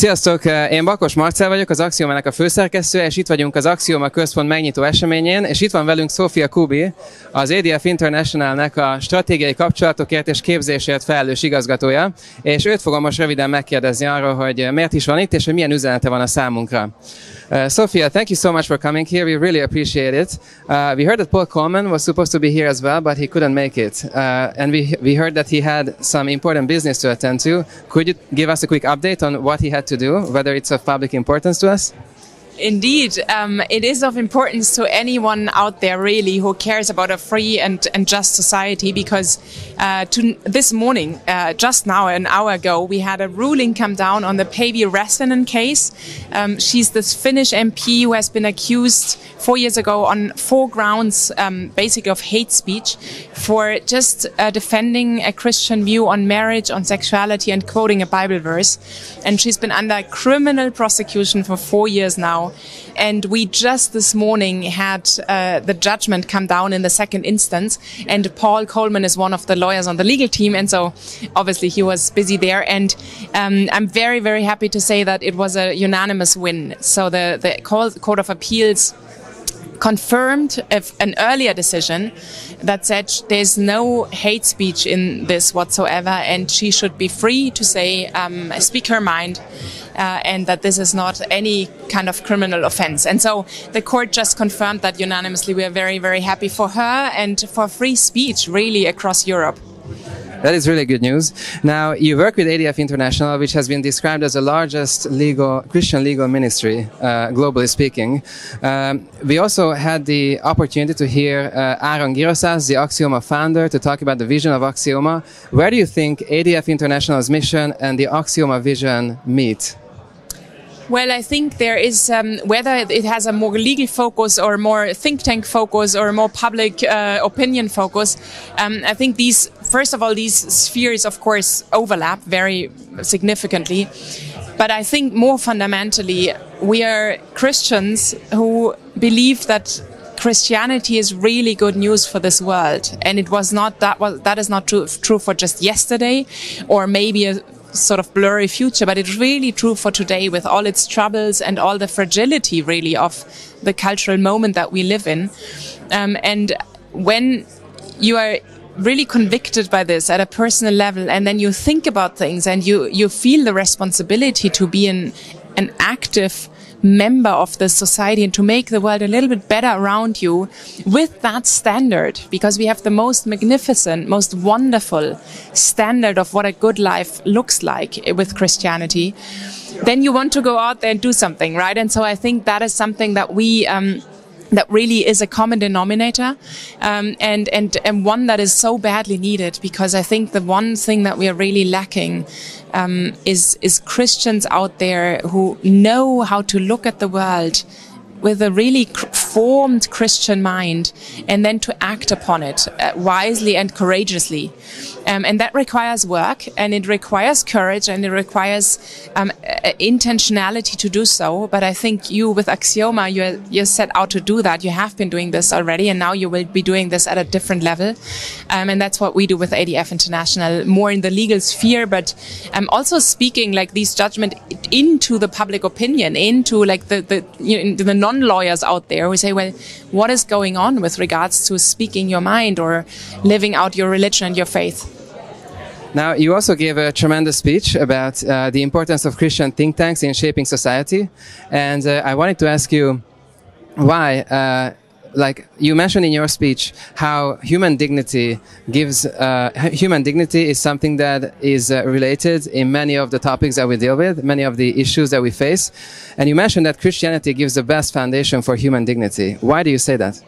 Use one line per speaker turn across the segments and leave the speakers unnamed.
Sziasztok! Én Bakos Marcell vagyok, az Axiomának a főszerkesztője, és itt vagyunk az Axioma Központ megnyitó eseményén, és itt van velünk Sophia Kuby, az ADF Internationalnek a stratégiai kapcsolatokért és képzésért felelős igazgatója, és őt fogom most röviden megkérdezni arról, hogy miért is van itt, és hogy milyen üzenete van a számunkra. Sophia, thank you so much for coming here. We really appreciate it. We heard that Paul Coleman was supposed to be here as well, but he couldn't make it. And we heard that he had some important business to attend to. Could you give us a quick update on what he had to do, whether it's of public importance to us?
Indeed, it is of importance to anyone out there really who cares about a free and just society, because this morning, just now, an hour ago, we had a ruling come down on the Päivi Räsänen case. She's this Finnish MP who has been accused 4 years ago on 4 grounds, basically of hate speech, for just defending a Christian view on marriage, on sexuality, and quoting a Bible verse. And she's been under criminal prosecution for 4 years now. And we just this morning had the judgment come down in the second instance, and Paul Coleman is one of the lawyers on the legal team, and so obviously he was busy there. And I'm very, very happy to say that it was a unanimous win. So the Court of Appeals confirmed an earlier decision that said there's no hate speech in this whatsoever, and she should be free to say, speak her mind, and that this is not any kind of criminal offense. And so the court just confirmed that unanimously. We are very, very happy for her and for free speech really across Europe.
That is really good news. Now, you work with ADF International, which has been described as the largest Christian legal ministry, globally speaking. We also had the opportunity to hear Áron Gyroszász, the Axioma founder, to talk about the vision of Axioma. Where do you think ADF International's mission and the Axioma vision meet?
Well, I think there is, whether it has a more legal focus or more think tank focus or more public opinion focus, I think first of all, these spheres, of course, overlap very significantly. But I think more fundamentally, we are Christians who believe that Christianity is really good news for this world, and that is not true for just yesterday or maybe a sort of blurry future, but it's really true for today, with all its troubles and all the fragility really of the cultural moment that we live in. And when you are really convicted by this at a personal level, and then you think about things and you feel the responsibility to be an active member of the society and to make the world a little bit better around you with that standard, because we have the most magnificent, most wonderful standard of what a good life looks like with Christianity, then you want to go out there and do something, right? And so I think that is something that we that really is a common denominator, and one that is so badly needed, because I think the one thing that we are really lacking is Christians out there who know how to look at the world with a really formed Christian mind, and then to act upon it wisely and courageously. And that requires work, and it requires courage, and it requires intentionality to do so. But I think you, with Axioma, you're set out to do that. You have been doing this already, and now you will be doing this at a different level. And that's what we do with ADF International, more in the legal sphere, but also speaking like these judgment into the public opinion, into like the non-lawyers out there who say, well, what is going on with regards to speaking your mind or living out your religion and your faith?
Now, you also gave a tremendous speech about the importance of Christian think tanks in shaping society. And I wanted to ask you why, like you mentioned in your speech, how human dignity is something that is related in many of the topics that we deal with, many of the issues that we face. And you mentioned that Christianity gives the best foundation for human dignity. Why do you say that?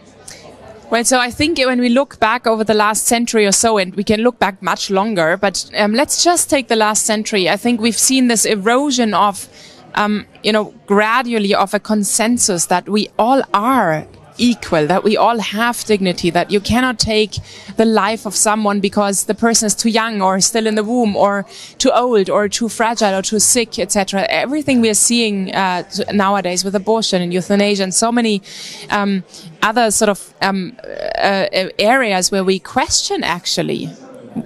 Well, so I think when we look back over the last century or so, and we can look back much longer, but let's just take the last century. I think we've seen this erosion of, gradually of a consensus that we all are equal, that we all have dignity, that you cannot take the life of someone because the person is too young or still in the womb or too old or too fragile or too sick, etc. Everything we are seeing nowadays with abortion and euthanasia and so many other sort of areas where we question actually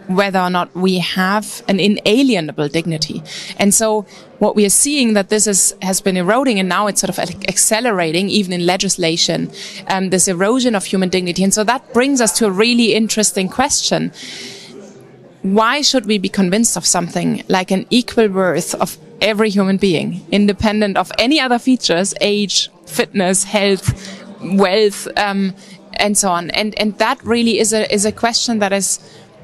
whether or not we have an inalienable dignity. And so what we are seeing that this has been eroding, and now it's sort of accelerating even in legislation, this erosion of human dignity. And so that brings us to a really interesting question. Why should we be convinced of something like an equal worth of every human being, independent of any other features, age, fitness, health, wealth, and so on? And that really is a question that is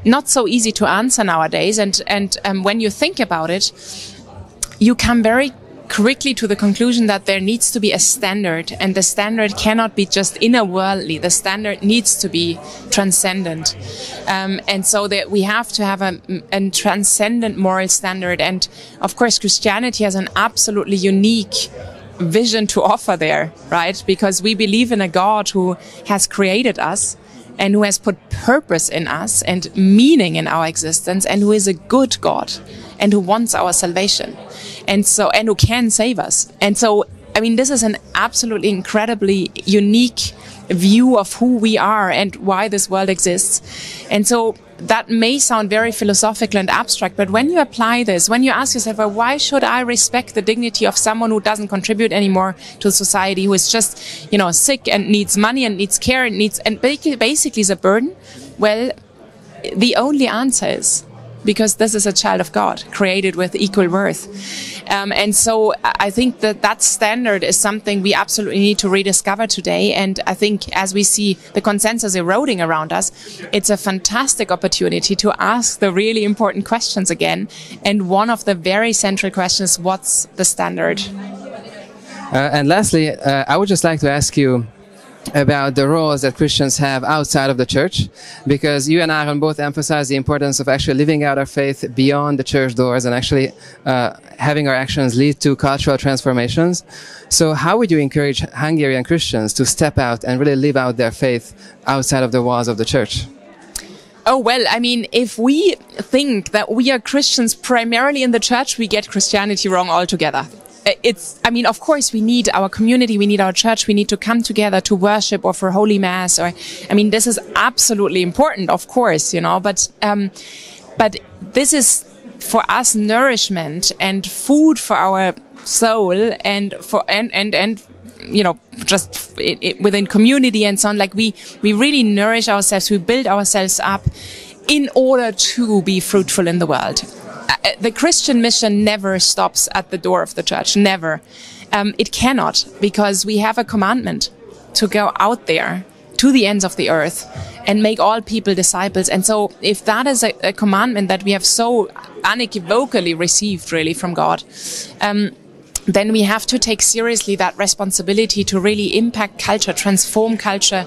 not so easy to answer nowadays. And when you think about it, you come very quickly to the conclusion that there needs to be a standard, and the standard cannot be just inner worldly. The standard needs to be transcendent. And so that we have to have a transcendent moral standard. And of course, Christianity has an absolutely unique vision to offer there, right? Because we believe in a God who has created us and who has put purpose in us and meaning in our existence, and who is a good God and who wants our salvation. And who can save us. And so, I mean, this is an absolutely incredibly unique view of who we are and why this world exists. And so that may sound very philosophical and abstract, but when you apply this, when you ask yourself, well, why should I respect the dignity of someone who doesn't contribute anymore to society, who is just, sick and needs money and needs care and basically is a burden? Well, the only answer is because this is a child of God, created with equal worth. And so I think that standard is something we absolutely need to rediscover today. And I think as we see the consensus eroding around us, it's a fantastic opportunity to ask the really important questions again. And one of the very central questions, what's the standard?
And lastly, I would just like to ask you about the roles that Christians have outside of the church, because you and Aaron both emphasize the importance of actually living out our faith beyond the church doors and actually having our actions lead to cultural transformations. So how would you encourage Hungarian Christians to step out and really live out their faith outside of the walls of the church?
Oh, well, I mean, if we think that we are Christians primarily in the church, we get Christianity wrong altogether. Of course, we need our community, we need our church, we need to come together to worship or for Holy Mass. This is absolutely important, of course, but this is for us nourishment and food for our soul and just within community and so on. Like we really nourish ourselves, we build ourselves up in order to be fruitful in the world. The Christian mission never stops at the door of the church, never. It cannot, because we have a commandment to go out there to the ends of the earth and make all people disciples. And so if that is a commandment that we have so unequivocally received really from God, then we have to take seriously that responsibility to really impact culture, transform culture,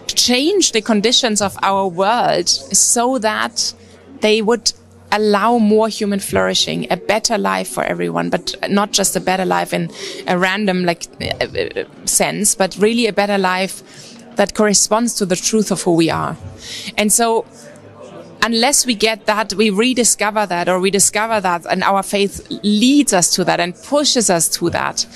change the conditions of our world so that they would allow more human flourishing, a better life for everyone, but not just a better life in a random sense, but really a better life that corresponds to the truth of who we are. And so unless we get that, we rediscover that, or we discover that, and our faith leads us to that and pushes us to that,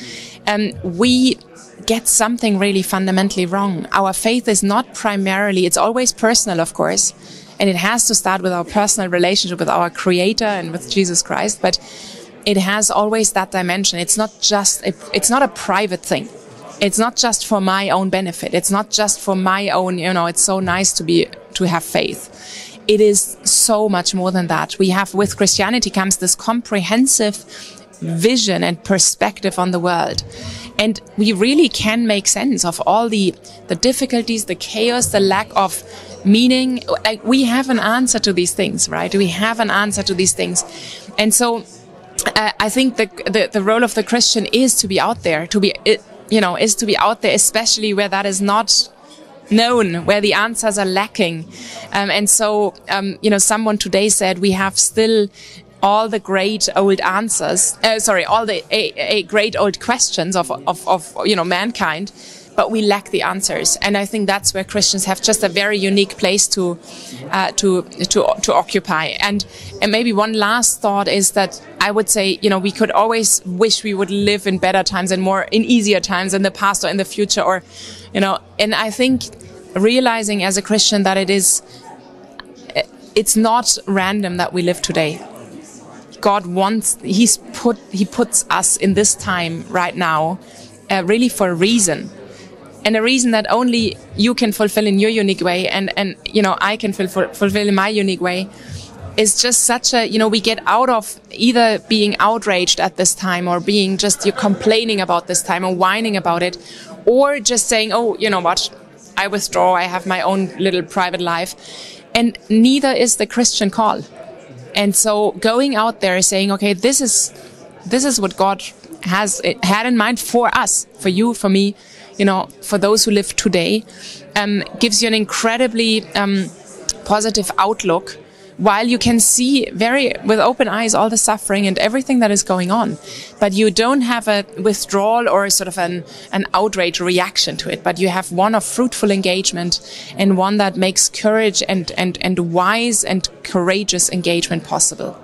we get something really fundamentally wrong. Our faith is not primarily, it's always personal, of course, and it has to start with our personal relationship with our Creator and with Jesus Christ, but it has always that dimension. It's not a private thing. It's not just for my own benefit. It's not just for my own, it's so nice to have faith. It is so much more than that. With Christianity comes this comprehensive vision and perspective on the world. And we really can make sense of all the difficulties, the chaos, the lack of meaning. We have an answer to these things, right? We have an answer to these things. And so I think the role of the Christian is to be out there, is to be out there, especially where that is not known, where the answers are lacking. And so, someone today said we have still all the great old answers, all the great old questions of mankind, but we lack the answers. And I think that's where Christians have just a very unique place to occupy. And maybe one last thought is that I would say, we could always wish we would live in better times and in easier times in the past or in the future, and I think realizing as a Christian that it is it's not random that we live today. God wants, he puts us in this time right now, really for a reason. And a reason that only you can fulfill in your unique way, and you know, I can fulfill in my unique way, is just such a, you know, we get out of either being outraged at this time or being just, you're complaining about this time or whining about it, or just saying, oh, you know what, I withdraw, I have my own little private life. And neither is the Christian call. And so going out there saying, okay, this is what God had in mind for us, for you, for me, you know, for those who live today, gives you an incredibly positive outlook, while you can see with open eyes all the suffering and everything that is going on. But you don't have a withdrawal or sort of an outrage reaction to it, but you have one of fruitful engagement and one that makes courage and wise and courageous engagement possible.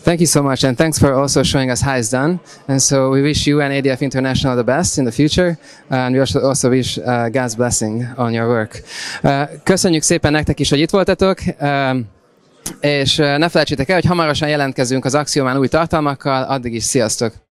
Thank you so much, and thanks for also showing us how it's done. And so we wish you and ADF International the best in the future, and we also wish God's blessing on your work. Köszönjük szépen nektek is, hogy itt voltatok, és ne felejtsétek el, hogy hamarosan jelentkezünk az Axiomán új tartalmakkal, addig is sziasztok!